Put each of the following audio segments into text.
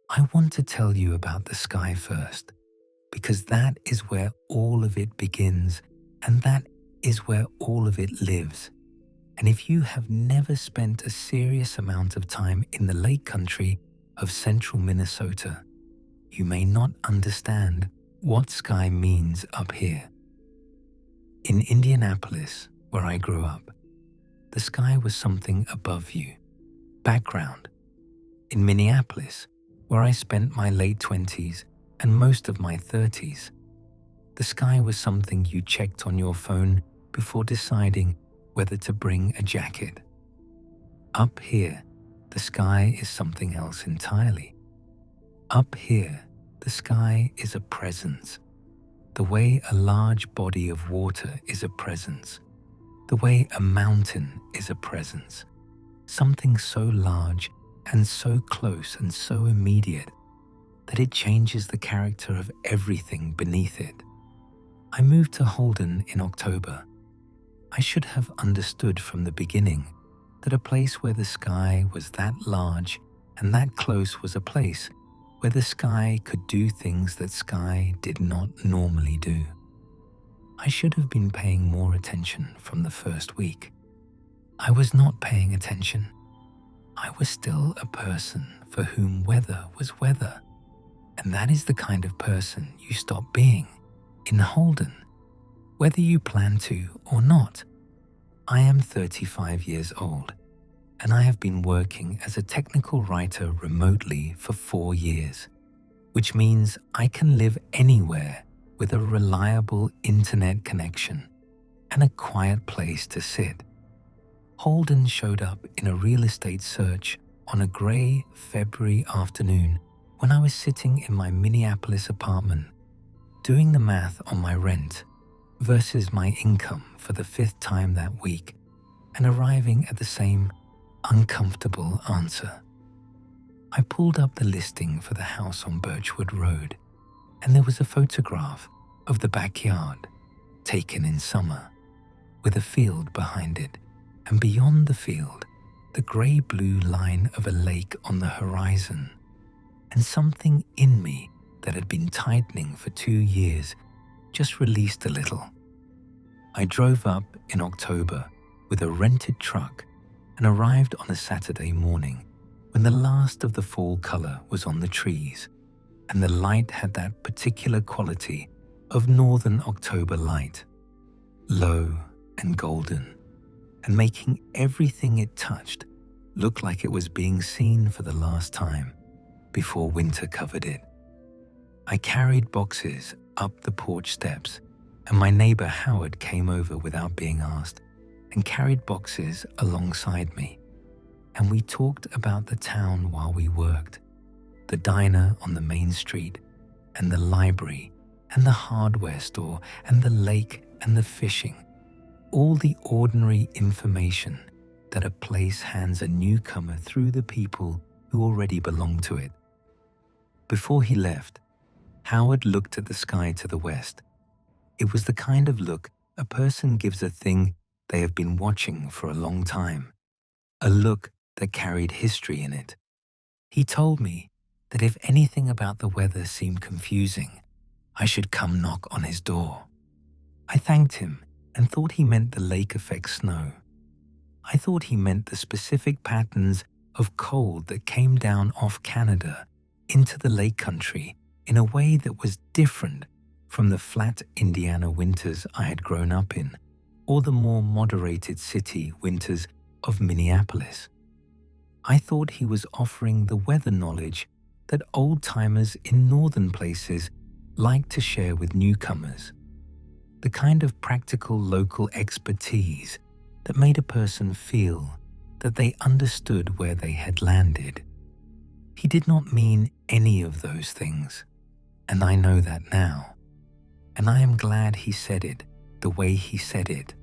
I want to tell you about the sky first, because that is where all of it begins and that is where all of it lives. And if you have never spent a serious amount of time in the lake country of central Minnesota, you may not understand what sky means up here. In Indianapolis, where I grew up, the sky was something above you, background. In Minneapolis, where I spent my late 20s and most of my 30s, the sky was something you checked on your phone before deciding whether to bring a jacket. Up here, the sky is something else entirely. Up here, the sky is a presence. The way a large body of water is a presence. The way a mountain is a presence. Something so large and so close and so immediate that it changes the character of everything beneath it. I moved to Holden in October. I should have understood from the beginning that a place where the sky was that large and that close was a place where the sky could do things that sky did not normally do. I should have been paying more attention from the first week. I was not paying attention. I was still a person for whom weather was weather. And that is the kind of person you stop being in Holden, whether you plan to or not. I am 35 years old, and I have been working as a technical writer remotely for 4 years, which means I can live anywhere with a reliable internet connection and a quiet place to sit. Holden showed up in a real estate search on a grey February afternoon when I was sitting in my Minneapolis apartment, doing the math on my rent versus my income for the 5th time that week and arriving at the same uncomfortable answer. I pulled up the listing for the house on Birchwood Road, and there was a photograph of the backyard taken in summer with a field behind it, and beyond the field, the grey-blue line of a lake on the horizon. And something in me that had been tightening for 2 years just released a little. I drove up in October with a rented truck and arrived on a Saturday morning when the last of the fall color was on the trees and the light had that particular quality of northern October light, low and golden, and making everything it touched look like it was being seen for the last time before winter covered it. I carried boxes up the porch steps, and my neighbor Howard came over without being asked and carried boxes alongside me. And we talked about the town while we worked, the diner on the main street, and the library, and the hardware store, and the lake, and the fishing. All the ordinary information that a place hands a newcomer through the people who already belong to it. Before he left, Howard looked at the sky to the west. It was the kind of look a person gives a thing they have been watching for a long time, a look that carried history in it. He told me that if anything about the weather seemed confusing, I should come knock on his door. I thanked him and thought he meant the lake effect snow. I thought he meant the specific patterns of cold that came down off Canada into the lake country in a way that was different from the flat Indiana winters I had grown up in, or the more moderated city winters of Minneapolis. I thought he was offering the weather knowledge that old-timers in northern places like to share with newcomers, the kind of practical local expertise that made a person feel that they understood where they had landed. He did not mean any of those things, and I know that now. And I am glad he said it the way he said it,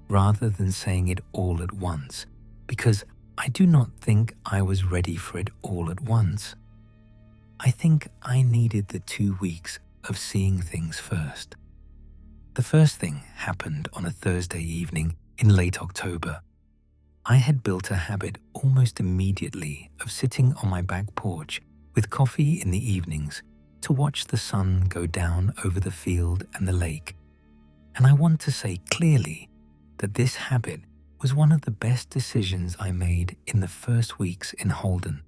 rather than saying it all at once, because I do not think I was ready for it all at once. I think I needed the 2 weeks of seeing things first. The first thing happened on a Thursday evening in late October. I had built a habit almost immediately of sitting on my back porch with coffee in the evenings to watch the sun go down over the field and the lake. And I want to say clearly that this habit was one of the best decisions I made in the first weeks in Holden,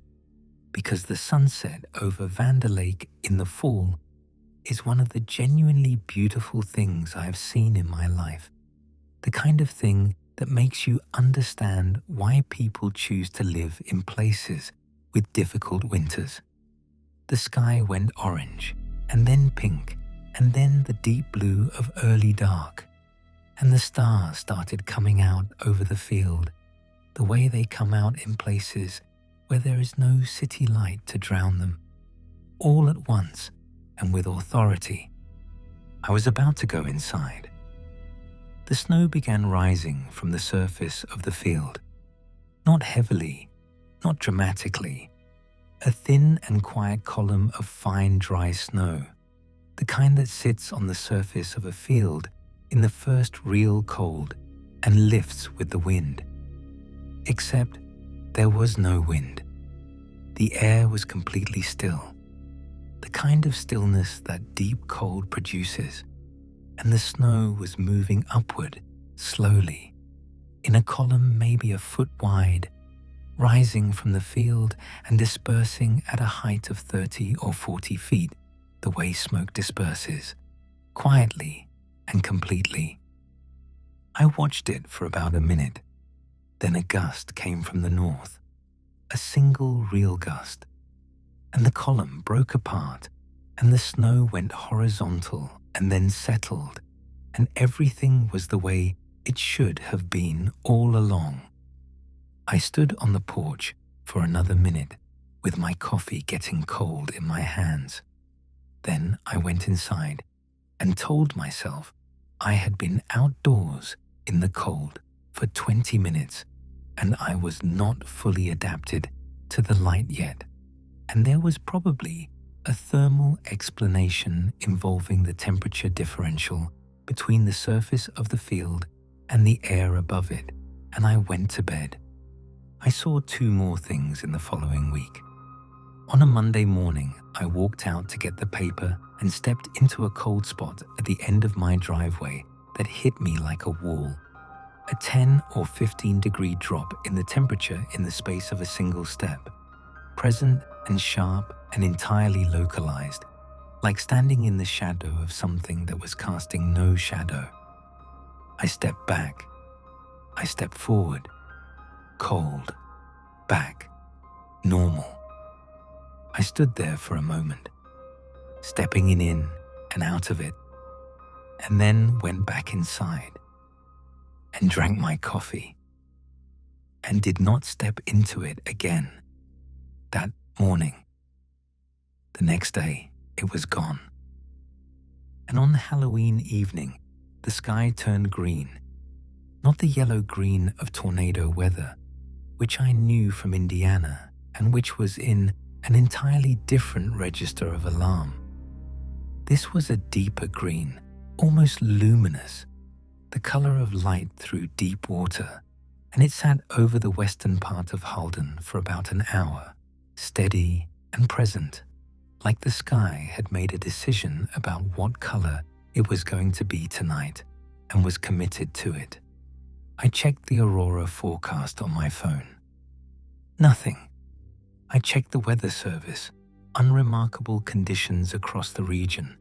because the sunset over Vander Lake in the fall is one of the genuinely beautiful things I have seen in my life. The kind of thing that makes you understand why people choose to live in places with difficult winters. The sky went orange, and then pink, and then the deep blue of early dark. And the stars started coming out over the field, the way they come out in places where there is no city light to drown them, all at once and with authority. I was about to go inside. The snow began rising from the surface of the field, not heavily, not dramatically, a thin and quiet column of fine dry snow, the kind that sits on the surface of a field in the first real cold and lifts with the wind. Except there was no wind. The air was completely still, the kind of stillness that deep cold produces, and the snow was moving upward slowly, in a column maybe a foot wide, rising from the field and dispersing at a height of 30 or 40 feet, the way smoke disperses, quietly and completely. I watched it for about a minute. Then a gust came from the north, a single real gust, and the column broke apart, and the snow went horizontal and then settled, and everything was the way it should have been all along. I stood on the porch for another minute, with my coffee getting cold in my hands. Then I went inside and told myself I had been outdoors in the cold for 20 minutes, and I was not fully adapted to the light yet, and there was probably a thermal explanation involving the temperature differential between the surface of the field and the air above it, and I went to bed. I saw two more things in the following week. On a Monday morning, I walked out to get the paper and stepped into a cold spot at the end of my driveway that hit me like a wall. A 10 or 15 degree drop in the temperature in the space of a single step, present and sharp and entirely localized, like standing in the shadow of something that was casting no shadow. I stepped back. I stepped forward. Cold. Back. Normal. I stood there for a moment, stepping in and out of it, and then went back inside and drank my coffee and did not step into it again that morning. The next day, it was gone. And on Halloween evening, the sky turned green, not the yellow-green of tornado weather, which I knew from Indiana and which was in an entirely different register of alarm. This was a deeper green, almost luminous, the color of light through deep water, and it sat over the western part of Halden for about an hour, steady and present, like the sky had made a decision about what color it was going to be tonight and was committed to it. I checked the aurora forecast on my phone. Nothing. I checked the weather service, unremarkable conditions across the region.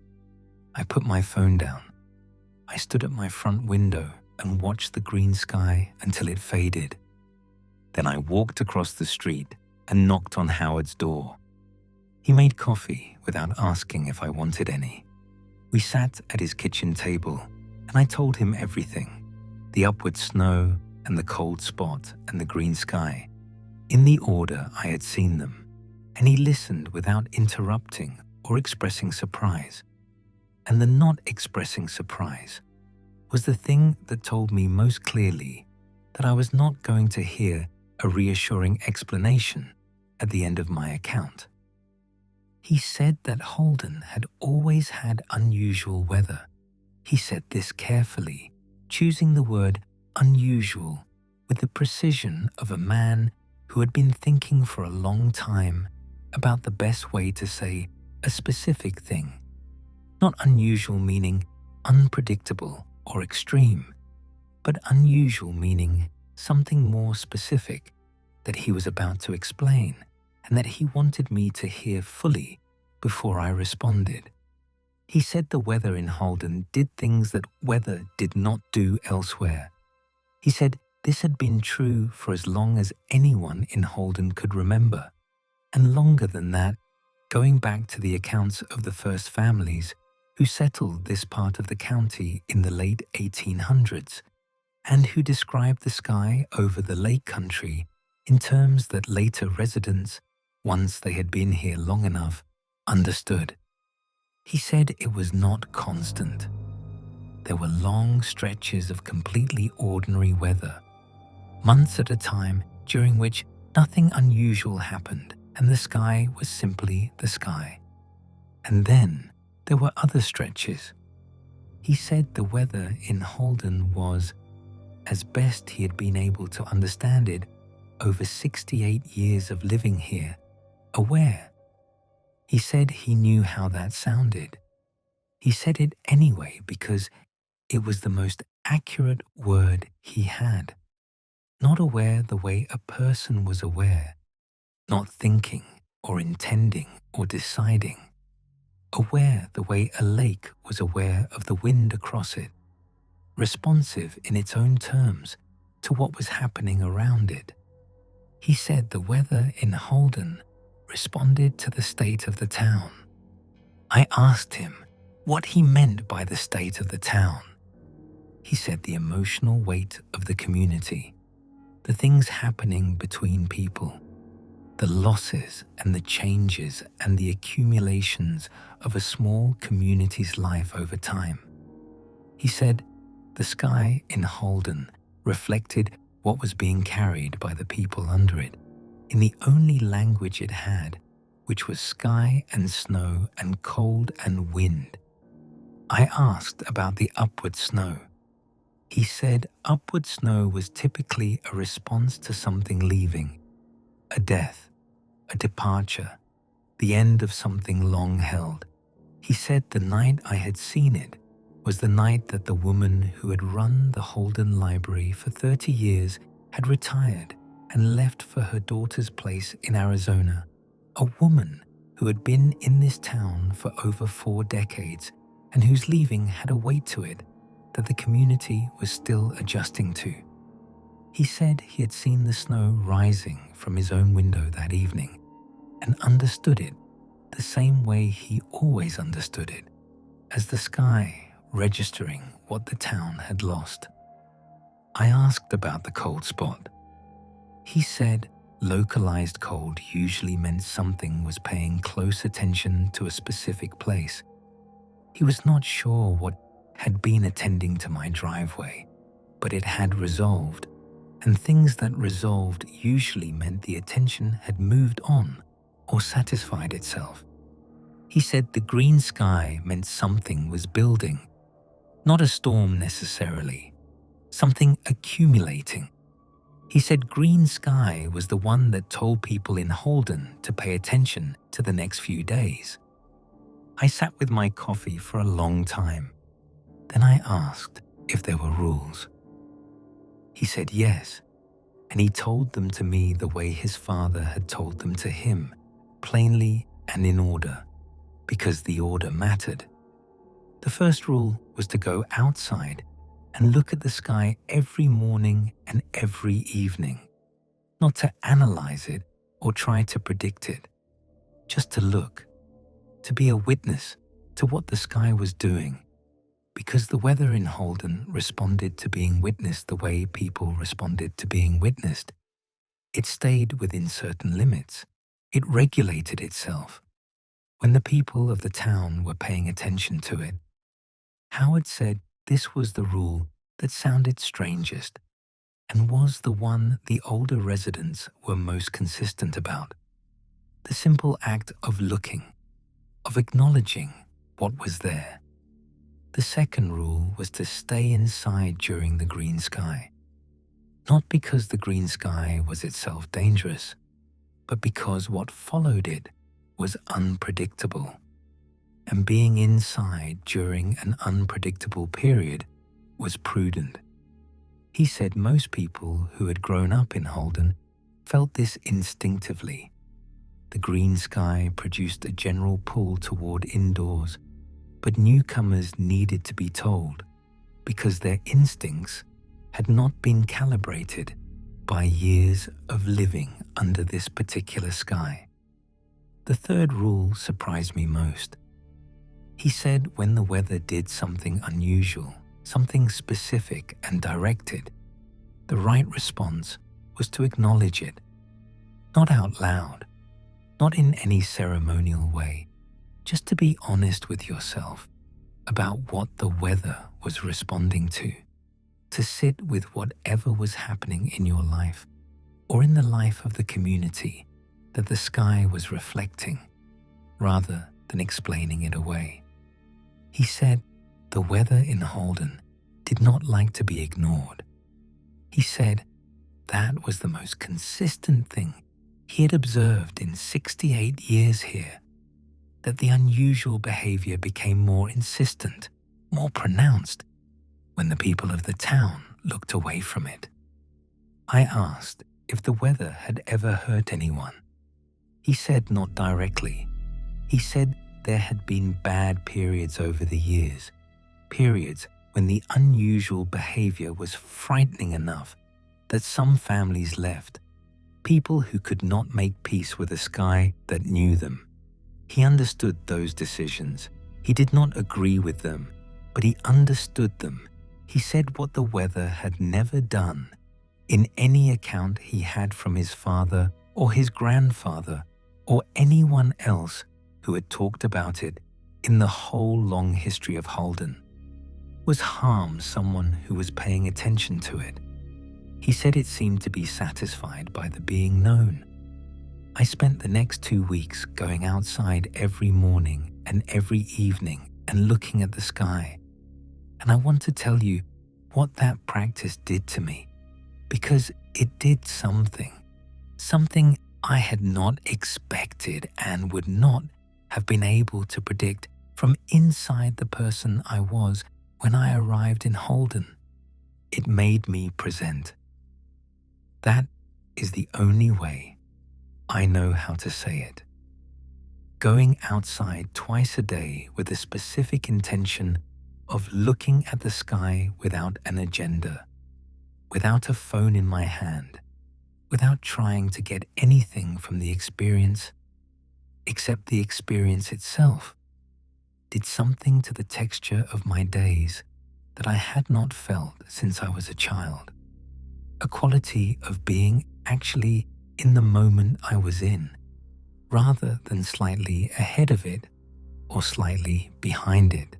I put my phone down. I stood at my front window and watched the green sky until it faded. Then I walked across the street and knocked on Howard's door. He made coffee without asking if I wanted any. We sat at his kitchen table, and I told him everything, the upward snow and the cold spot and the green sky, in the order I had seen them, and he listened without interrupting or expressing surprise. And the not expressing surprise was the thing that told me most clearly that I was not going to hear a reassuring explanation at the end of my account. He said that Holden had always had unusual weather. He said this carefully, choosing the word unusual with the precision of a man who had been thinking for a long time about the best way to say a specific thing. Not unusual meaning unpredictable or extreme, but unusual meaning something more specific that he was about to explain and that he wanted me to hear fully before I responded. He said the weather in Holden did things that weather did not do elsewhere. He said this had been true for as long as anyone in Holden could remember, and longer than that, going back to the accounts of the first families who settled this part of the county in the late 1800s, and who described the sky over the lake country in terms that later residents, once they had been here long enough, understood. He said it was not constant. There were long stretches of completely ordinary weather, months at a time during which nothing unusual happened and the sky was simply the sky. And then there were other stretches. He said the weather in Holden was, as best he had been able to understand it over 68 years of living here, aware. He said he knew how that sounded. He said it anyway because it was the most accurate word he had. Not aware the way a person was aware, not thinking or intending or deciding. Aware the way a lake was aware of the wind across it, responsive in its own terms to what was happening around it. He said the weather in Holden responded to the state of the town. I asked him what he meant by the state of the town. He said the emotional weight of the community, the things happening between people, the losses and the changes and the accumulations of a small community's life over time. He said the sky in Holden reflected what was being carried by the people under it in the only language it had, which was sky and snow and cold and wind. I asked about the upward snow. He said upward snow was typically a response to something leaving, a death, a departure, the end of something long held. He said the night I had seen it was the night that the woman who had run the Holden Library for 30 years had retired and left for her daughter's place in Arizona, a woman who had been in this town for over 4 decades and whose leaving had a weight to it that the community was still adjusting to. He said he had seen the snow rising from his own window that evening and understood it the same way he always understood it, as the sky registering what the town had lost. I asked about the cold spot. He said localized cold usually meant something was paying close attention to a specific place. He was not sure what had been attending to my driveway, but it had resolved, and things that resolved usually meant the attention had moved on or satisfied itself. He said the green sky meant something was building, not a storm necessarily, something accumulating. He said green sky was the one that told people in Holden to pay attention to the next few days. I sat with my coffee for a long time. Then I asked if there were rules. He said yes, and he told them to me the way his father had told them to him, plainly and in order, because the order mattered. The first rule was to go outside and look at the sky every morning and every evening, not to analyze it or try to predict it, just to look, to be a witness to what the sky was doing, because the weather in Holden responded to being witnessed the way people responded to being witnessed. It stayed within certain limits. It regulated itself. When the people of the town were paying attention to it, Howard said this was the rule that sounded strangest and was the one the older residents were most consistent about. The simple act of looking, of acknowledging what was there. The second rule was to stay inside during the green sky, not because the green sky was itself dangerous, but because what followed it was unpredictable, and being inside during an unpredictable period was prudent. He said most people who had grown up in Holden felt this instinctively. The green sky produced a general pull toward indoors, but newcomers needed to be told because their instincts had not been calibrated by years of living under this particular sky. The third rule surprised me most. He said when the weather did something unusual, something specific and directed, the right response was to acknowledge it, not out loud, not in any ceremonial way, just to be honest with yourself about what the weather was responding to sit with whatever was happening in your life or in the life of the community that the sky was reflecting, rather than explaining it away. He said the weather in Holden did not like to be ignored. He said that was the most consistent thing he had observed in 68 years here, that the unusual behavior became more insistent, more pronounced, when the people of the town looked away from it. I asked if the weather had ever hurt anyone. He said not directly. He said there had been bad periods over the years, periods when the unusual behavior was frightening enough that some families left, people who could not make peace with a sky that knew them. He understood those decisions. He did not agree with them, but he understood them. He said what the weather had never done in any account he had from his father or his grandfather or anyone else who had talked about it in the whole long history of Holden, was harm someone who was paying attention to it. He said it seemed to be satisfied by the being known. I spent the next 2 weeks going outside every morning and every evening and looking at the sky. And I want to tell you what that practice did to me, because it did something I had not expected and would not have been able to predict from inside the person I was when I arrived in Holden. It made me present. That is the only way I know how to say it. Going outside twice a day with a specific intention of looking at the sky without an agenda, without a phone in my hand, without trying to get anything from the experience except the experience itself, did something to the texture of my days that I had not felt since I was a child. A quality of being actually in the moment I was in, rather than slightly ahead of it or slightly behind it.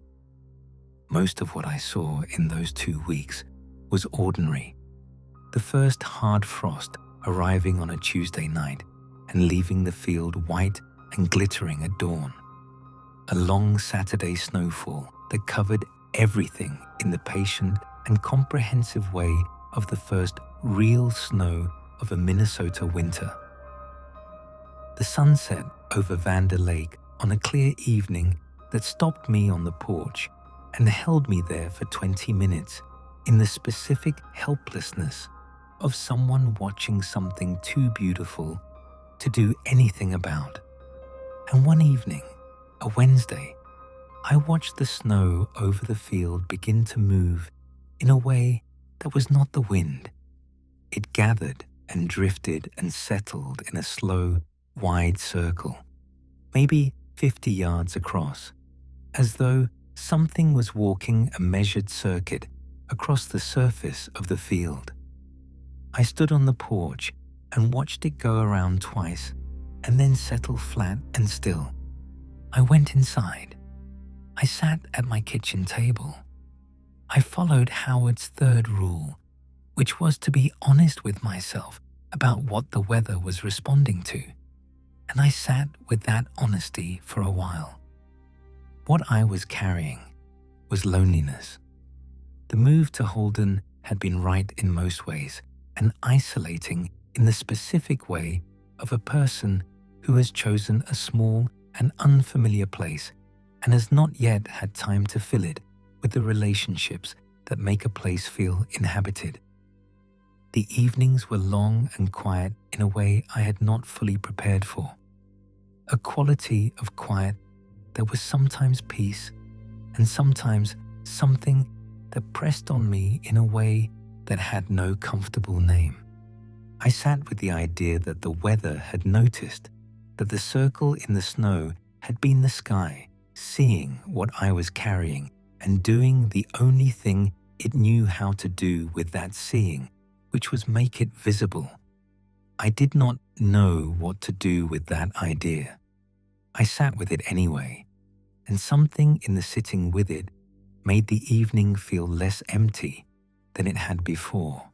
Most of what I saw in those 2 weeks was ordinary. The first hard frost arriving on a Tuesday night and leaving the field white and glittering at dawn. A long Saturday snowfall that covered everything in the patient and comprehensive way of the first real snow of a Minnesota winter. The sunset over Vander Lake on a clear evening that stopped me on the porch and held me there for 20 minutes in the specific helplessness of someone watching something too beautiful to do anything about. And one evening, a Wednesday, I watched the snow over the field begin to move in a way that was not the wind. It gathered and drifted and settled in a slow, wide circle, maybe 50 yards across, as though something was walking a measured circuit across the surface of the field. I stood on the porch and watched it go around twice and then settle flat and still. I went inside. I sat at my kitchen table. I followed Howard's third rule, which was to be honest with myself about what the weather was responding to, and I sat with that honesty for a while. What I was carrying was loneliness. The move to Holden had been right in most ways and isolating in the specific way of a person who has chosen a small an unfamiliar place, and has not yet had time to fill it with the relationships that make a place feel inhabited. The evenings were long and quiet in a way I had not fully prepared for. A quality of quiet that was sometimes peace and sometimes something that pressed on me in a way that had no comfortable name. I sat with the idea that the weather had noticed that the circle in the snow had been the sky, seeing what I was carrying and doing the only thing it knew how to do with that seeing, which was make it visible. I did not know what to do with that idea. I sat with it anyway, and something in the sitting with it made the evening feel less empty than it had before,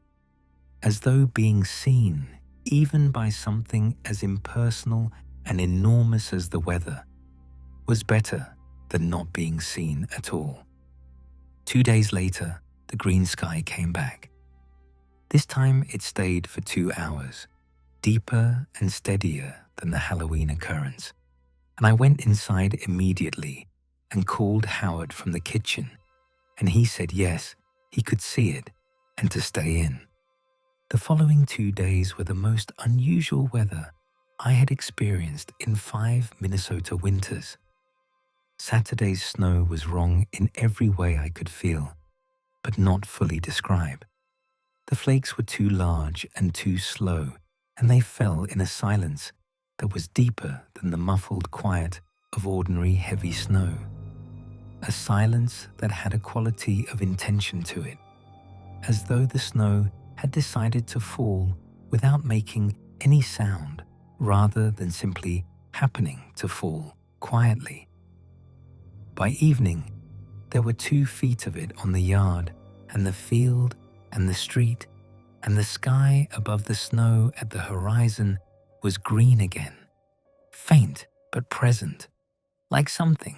as though being seen, even by something as impersonal and enormous as the weather, was better than not being seen at all. 2 days later, the green sky came back. This time it stayed for 2 hours, deeper and steadier than the Halloween occurrence, and I went inside immediately and called Howard from the kitchen, and he said yes, he could see it and to stay in. The following 2 days were the most unusual weather I had experienced in 5 Minnesota winters. Saturday's snow was wrong in every way I could feel, but not fully describe. The flakes were too large and too slow, and they fell in a silence that was deeper than the muffled quiet of ordinary heavy snow. A silence that had a quality of intention to it, as though the snow had decided to fall without making any sound, rather than simply happening to fall quietly. By evening, there were 2 feet of it on the yard, and the field, and the street, and the sky above the snow at the horizon was green again, faint but present, like something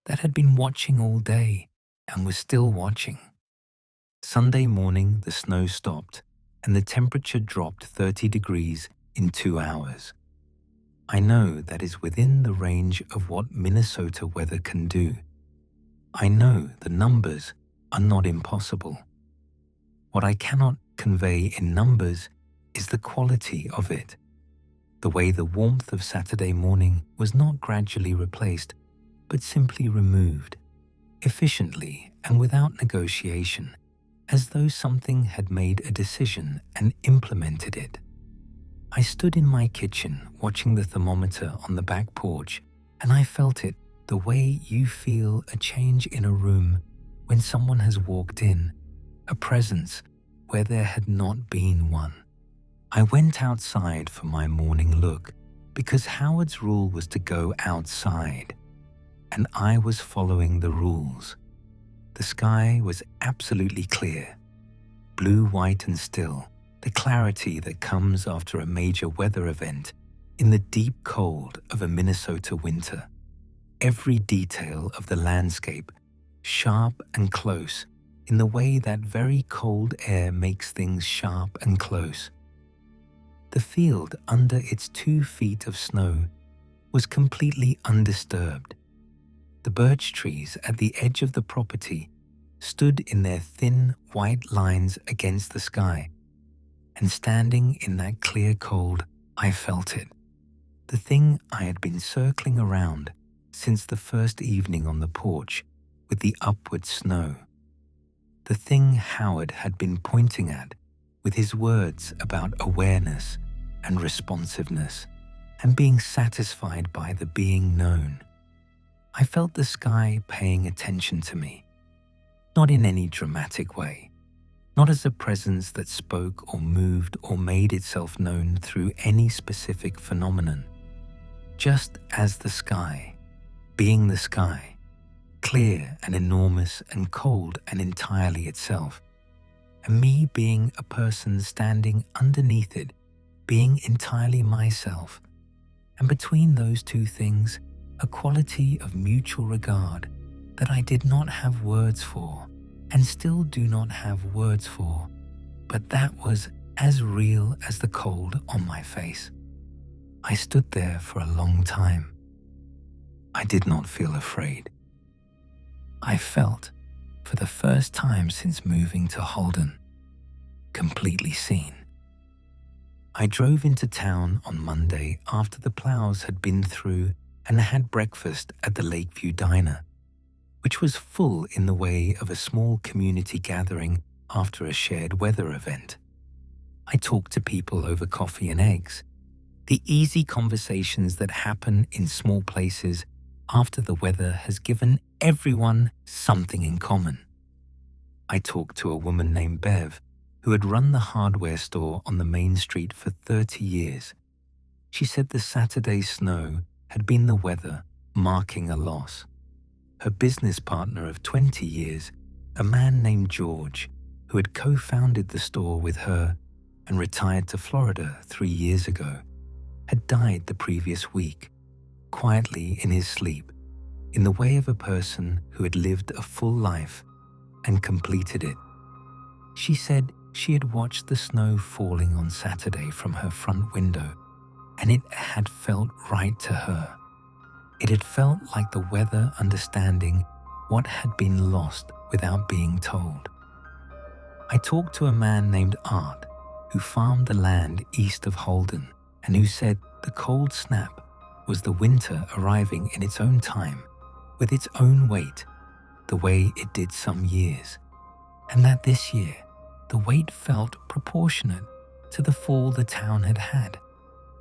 that had been watching all day and was still watching. Sunday morning, the snow stopped, and the temperature dropped 30 degrees in 2 hours. I know that is within the range of what Minnesota weather can do. I know the numbers are not impossible. What I cannot convey in numbers is the quality of it, the way the warmth of Saturday morning was not gradually replaced, but simply removed, efficiently and without negotiation, as though something had made a decision and implemented it. I stood in my kitchen watching the thermometer on the back porch, and I felt it the way you feel a change in a room when someone has walked in, a presence where there had not been one. I went outside for my morning look because Howard's rule was to go outside, and I was following the rules. The sky was absolutely clear, blue, white, and still, the clarity that comes after a major weather event in the deep cold of a Minnesota winter. Every detail of the landscape, sharp and close, in the way that very cold air makes things sharp and close. The field under its 2 feet of snow was completely undisturbed. The birch trees at the edge of the property stood in their thin white lines against the sky, and standing in that clear cold, I felt it. The thing I had been circling around since the first evening on the porch with the upward snow. The thing Howard had been pointing at with his words about awareness and responsiveness and being satisfied by the being known. I felt the sky paying attention to me, not in any dramatic way, not as a presence that spoke or moved or made itself known through any specific phenomenon, just as the sky, being the sky, clear and enormous and cold and entirely itself, and me being a person standing underneath it, being entirely myself, and between those 2 things, a quality of mutual regard that I did not have words for and still do not have words for, but that was as real as the cold on my face. I stood there for a long time. I did not feel afraid. I felt, for the first time since moving to Holden, completely seen. I drove into town on Monday after the plows had been through and had breakfast at the Lakeview Diner, which was full in the way of a small community gathering after a shared weather event. I talked to people over coffee and eggs, the easy conversations that happen in small places after the weather has given everyone something in common. I talked to a woman named Bev, who had run the hardware store on the main street for 30 years. She said the Saturday snow had been the weather marking a loss. Her business partner of 20 years, a man named George, who had co-founded the store with her and retired to Florida 3 years ago, had died the previous week, quietly in his sleep, in the way of a person who had lived a full life and completed it. She said she had watched the snow falling on Saturday from her front window, and it had felt right to her. It had felt like the weather understanding what had been lost without being told. I talked to a man named Art, who farmed the land east of Holden, and who said the cold snap was the winter arriving in its own time, with its own weight, the way it did some years, and that this year the weight felt proportionate to the fall the town had had,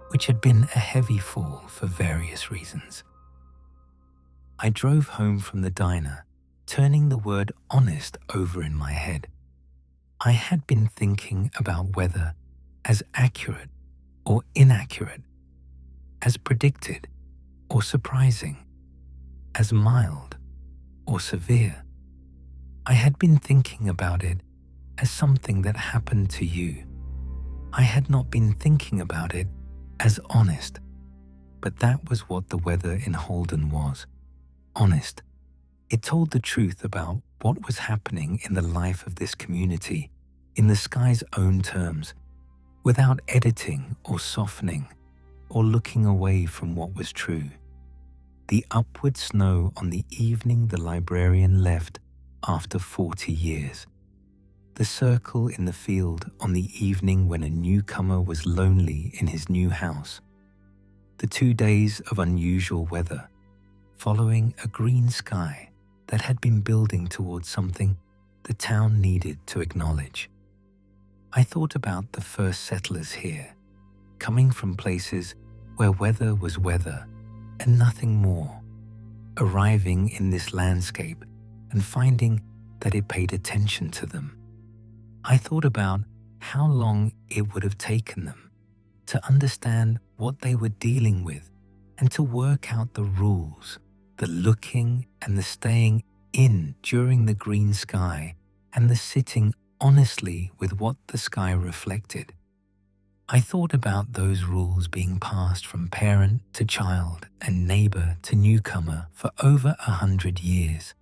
which had been a heavy fall for various reasons. I drove home from the diner, turning the word honest over in my head. I had been thinking about weather as accurate or inaccurate, as predicted or surprising, as mild or severe. I had been thinking about it as something that happened to you. I had not been thinking about it as honest, but that was what the weather in Holden was. Honest. It told the truth about what was happening in the life of this community, in the sky's own terms, without editing or softening or looking away from what was true. The upward snow on the evening the librarian left after 40 years. The circle in the field on the evening when a newcomer was lonely in his new house. The 2 days of unusual weather, following a green sky that had been building towards something the town needed to acknowledge. I thought about the first settlers here, coming from places where weather was weather and nothing more, arriving in this landscape and finding that it paid attention to them. I thought about how long it would have taken them to understand what they were dealing with and to work out the rules, the looking and the staying in during the green sky and the sitting honestly with what the sky reflected. I thought about those rules being passed from parent to child and neighbor to newcomer for over 100 years,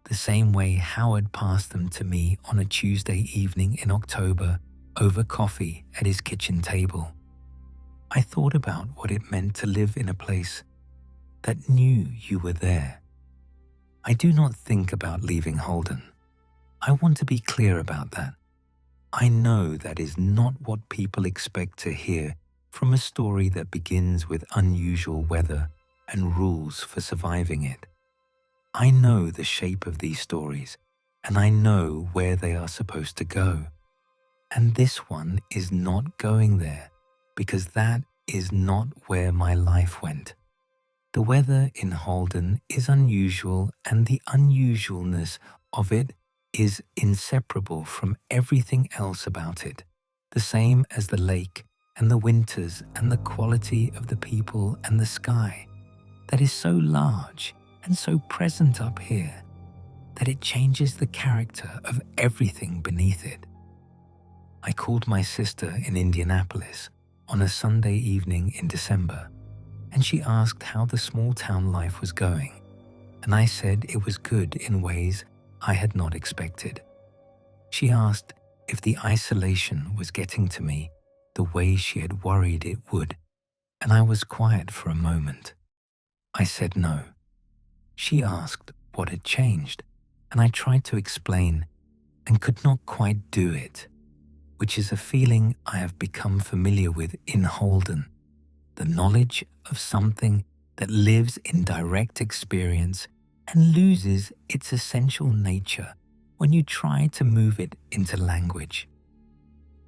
the same way Howard passed them to me on a Tuesday evening in October over coffee at his kitchen table. I thought about what it meant to live in a place that knew you were there. I do not think about leaving Holden. I want to be clear about that. I know that is not what people expect to hear from a story that begins with unusual weather and rules for surviving it. I know the shape of these stories, and I know where they are supposed to go. And this one is not going there, because that is not where my life went. The weather in Holden is unusual, and the unusualness of it is inseparable from everything else about it, the same as the lake and the winters and the quality of the people and the sky that is so large and so present up here that it changes the character of everything beneath it. I called my sister in Indianapolis on a Sunday evening in December, and she asked how the small town life was going, and I said it was good in ways I had not expected. She asked if the isolation was getting to me the way she had worried it would, and I was quiet for a moment. I said no. She asked what had changed, and I tried to explain and could not quite do it, which is a feeling I have become familiar with in Holden, the knowledge of something that lives in direct experience and loses its essential nature when you try to move it into language.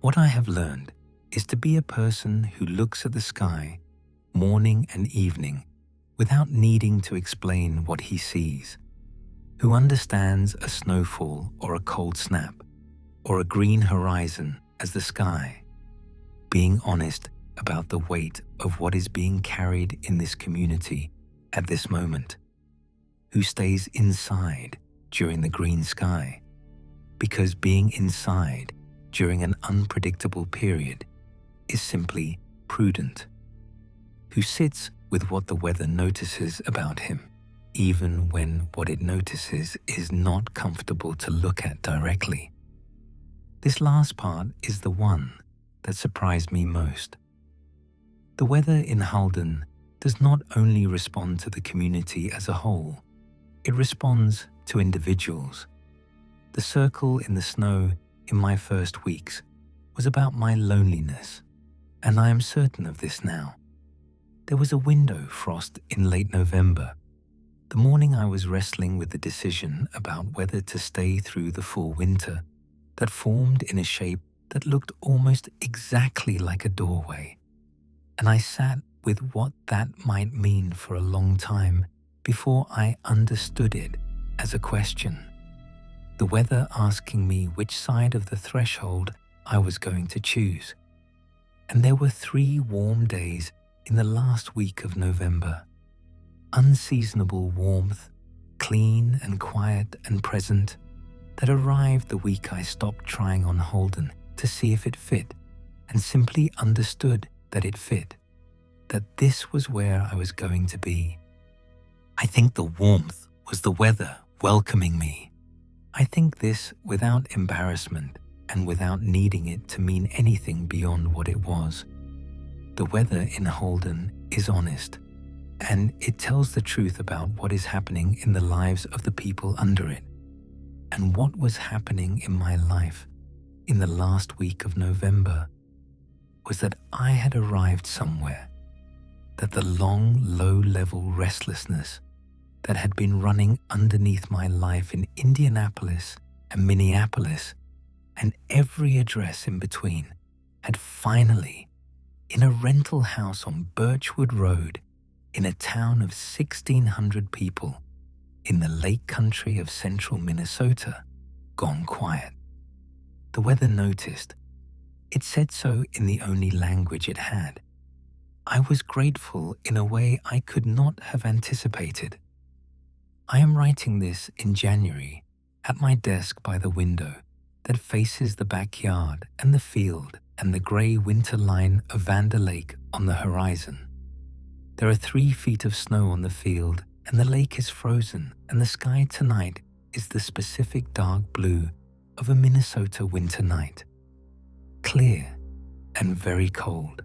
What I have learned is to be a person who looks at the sky morning and evening without needing to explain what he sees, who understands a snowfall or a cold snap, or a green horizon as the sky, being honest about the weight of what is being carried in this community at this moment, who stays inside during the green sky, because being inside during an unpredictable period is simply prudent, who sits with what the weather notices about him, even when what it notices is not comfortable to look at directly. This last part is the one that surprised me most. The weather in Halden does not only respond to the community as a whole, it responds to individuals. The circle in the snow in my first weeks was about my loneliness, and I am certain of this now. There was a window frost in late November, the morning I was wrestling with the decision about whether to stay through the full winter, that formed in a shape that looked almost exactly like a doorway. And I sat with what that might mean for a long time before I understood it as a question. The weather asking me which side of the threshold I was going to choose. And there were 3 warm days in the last week of November. Unseasonable warmth, clean and quiet and present, that arrived the week I stopped trying on Holden to see if it fit and simply understood that it fit, that this was where I was going to be. I think the warmth was the weather welcoming me. I think this without embarrassment and without needing it to mean anything beyond what it was. The weather in Holden is honest, and it tells the truth about what is happening in the lives of the people under it. And what was happening in my life in the last week of November was that I had arrived somewhere, that the long, low-level restlessness that had been running underneath my life in Indianapolis and Minneapolis and every address in between had finally, in a rental house on Birchwood Road, in a town of 1,600 people in the lake country of central Minnesota, gone quiet. The weather noticed. It said so in the only language it had. I was grateful in a way I could not have anticipated. I am writing this in January at my desk by the window that faces the backyard and the field and the grey winter line of Vander Lake on the horizon. There are 3 feet of snow on the field and the lake is frozen, and the sky tonight is the specific dark blue of a Minnesota winter night. Clear and very cold,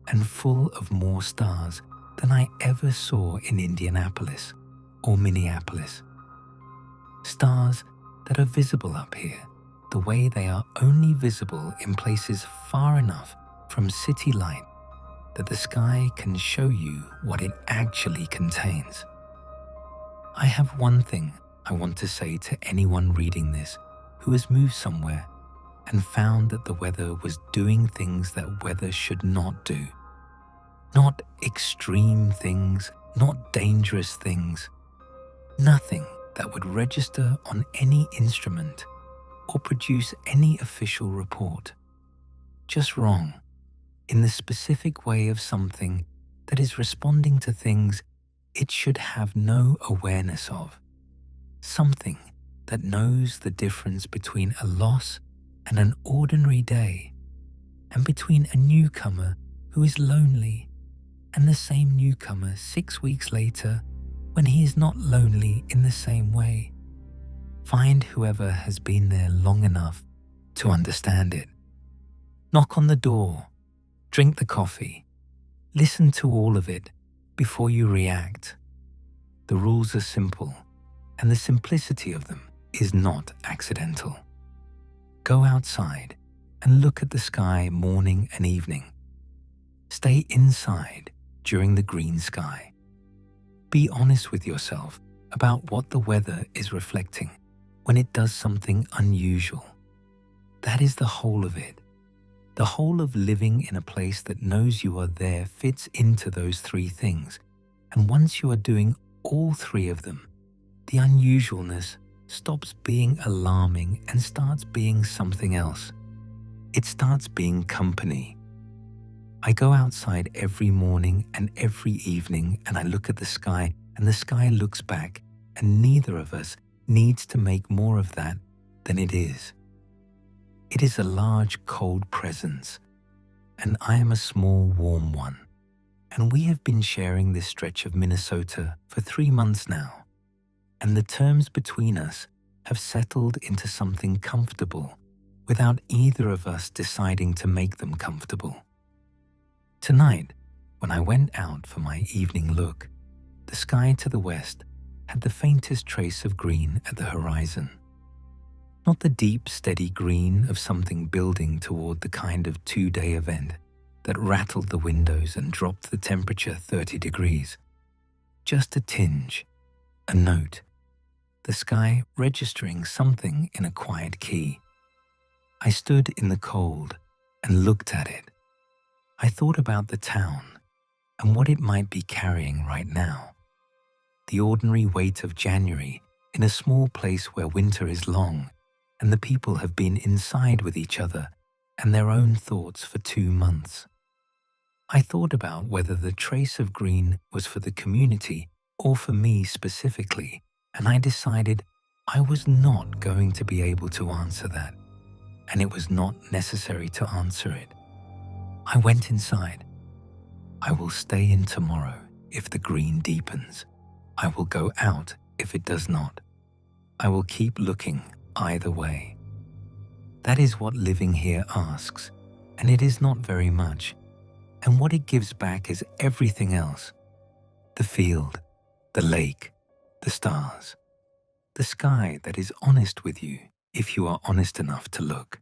and full of more stars than I ever saw in Indianapolis or Minneapolis. Stars that are visible up here the way they are only visible in places far enough from city light that the sky can show you what it actually contains. I have one thing I want to say to anyone reading this who has moved somewhere and found that the weather was doing things that weather should not do. Not extreme things, not dangerous things. Nothing that would register on any instrument or produce any official report. Just wrong, in the specific way of something that is responding to things it should have no awareness of. Something that knows the difference between a loss and an ordinary day, and between a newcomer who is lonely and the same newcomer 6 weeks later when he is not lonely in the same way. Find whoever has been there long enough to understand it. Knock on the door, drink the coffee, listen to all of it before you react. The rules are simple, and the simplicity of them is not accidental. Go outside and look at the sky morning and evening. Stay inside during the green sky. Be honest with yourself about what the weather is reflecting when it does something unusual. That is the whole of it. The whole of living in a place that knows you are there fits into those three things. And once you are doing all three of them, the unusualness stops being alarming and starts being something else. It starts being company. I go outside every morning and every evening, and I look at the sky, and the sky looks back, and neither of us needs to make more of that than it is. It is a large, cold presence, and I am a small, warm one. And we have been sharing this stretch of Minnesota for 3 months now, and the terms between us have settled into something comfortable without either of us deciding to make them comfortable. Tonight, when I went out for my evening look, the sky to the west had the faintest trace of green at the horizon. Not the deep, steady green of something building toward the kind of 2-day event that rattled the windows and dropped the temperature 30 degrees. Just a tinge, a note, the sky registering something in a quiet key. I stood in the cold and looked at it. I thought about the town and what it might be carrying right now. The ordinary weight of January in a small place where winter is long and the people have been inside with each other and their own thoughts for 2 months. I thought about whether the trace of green was for the community or for me specifically, and I decided I was not going to be able to answer that, and it was not necessary to answer it. I went inside. I will stay in tomorrow if the green deepens. I will go out if it does not. I will keep looking either way. That is what living here asks, and it is not very much. And what it gives back is everything else. The field, the lake, the stars, the sky that is honest with you if you are honest enough to look.